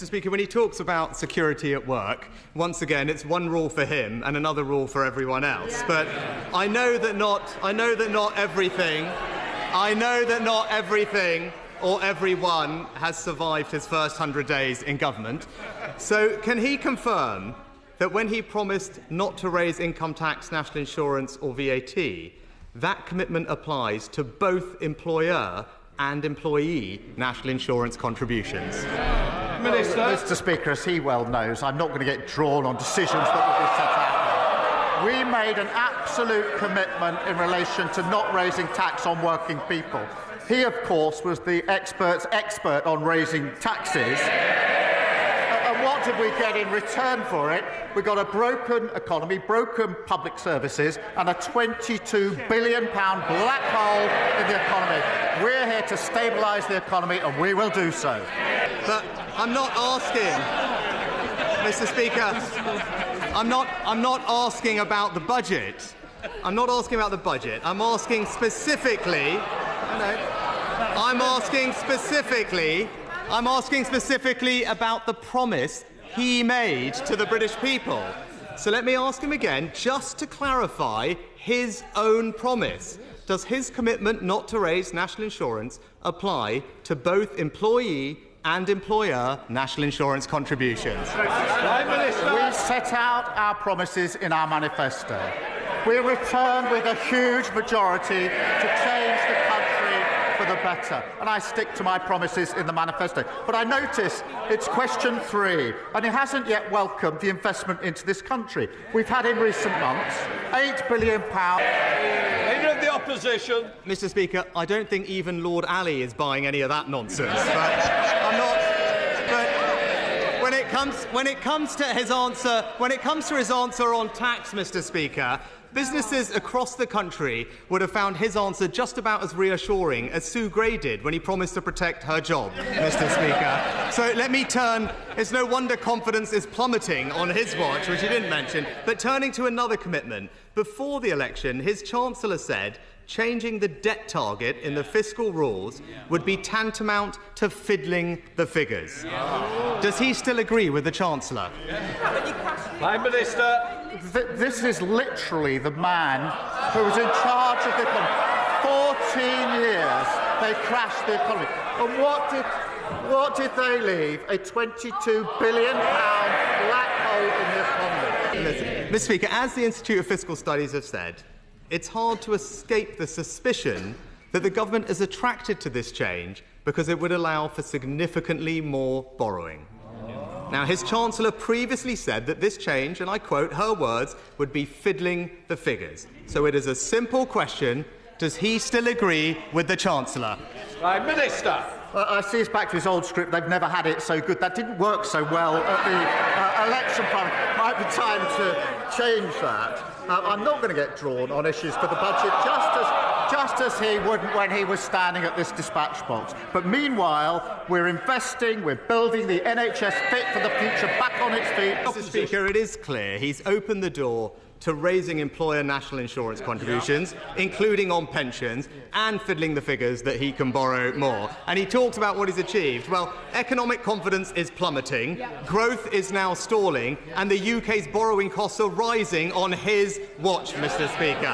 Mr. Speaker, when he talks about security at work, once again, it's one rule for him and another rule for everyone else. Yeah. But I know that not everything or everyone has survived his first 100 days in government. So can he confirm that when he promised not to raise income tax, national insurance or VAT, that commitment applies to both employer and employee national insurance contributions? Minister. Mr. Speaker, as he well knows, I'm not going to get drawn on decisions that will be set out. We made an absolute commitment in relation to not raising tax on working people. He, of course, was the expert's expert on raising taxes. And what did we get in return for it? We got a broken economy, broken public services, and a £22 billion black hole in the economy. We're here to stabilise the economy, and we will do so. But I'm not asking, Mr. Speaker, I'm not asking about the budget. I'm not asking about the budget. I'm asking specifically about the promise he made to the British people. So let me ask him again, just to clarify his own promise. Does his commitment not to raise national insurance apply to both employee and employer national insurance contributions? We set out our promises in our manifesto. We returned with a huge majority to change the country for the better, and I stick to my promises in the manifesto. But I notice it's question 3, and it hasn't yet welcomed the investment into this country. We've had in recent months £8 billion. Leader of the Opposition. Mr. Speaker, I don't think even Lord Ali is buying any of that nonsense. But I'm not. But when it comes to his answer on tax, Mr. Speaker, businesses across the country would have found his answer just about as reassuring as Sue Gray did when he promised to protect her job, Mr. Speaker. So let me turn. It's no wonder confidence is plummeting on his watch, which he didn't mention. But turning to another commitment, before the election, his Chancellor said changing the debt target in the fiscal rules would be tantamount to fiddling the figures. Does he still agree with the Chancellor? Prime Minister. This is literally the man who was in charge of the economy. 14 years they crashed the economy. And what did they leave? A £22 billion black hole in the economy. Mr. Speaker, as the Institute of Fiscal Studies have said, it's hard to escape the suspicion that the government is attracted to this change because it would allow for significantly more borrowing. Now, his Chancellor previously said that this change, and I quote her words, would be fiddling the figures. So it is a simple question. Does he still agree with the Chancellor? Prime Minister. I see it's back to his old script. They've never had it so good. That didn't work so well at the election. Might be time to change that. I'm not going to get drawn on issues for the budget, just as he wouldn't when he was standing at this dispatch box. But meanwhile, we're investing, we're building the NHS fit for the future back on its feet. Mr. Speaker, it is clear he's opened the door to raising employer national insurance contributions, including on pensions, and fiddling the figures that he can borrow more. And he talks about what he's achieved. Well, economic confidence is plummeting, growth is now stalling, and the UK's borrowing costs are rising on his watch, Mr. Speaker.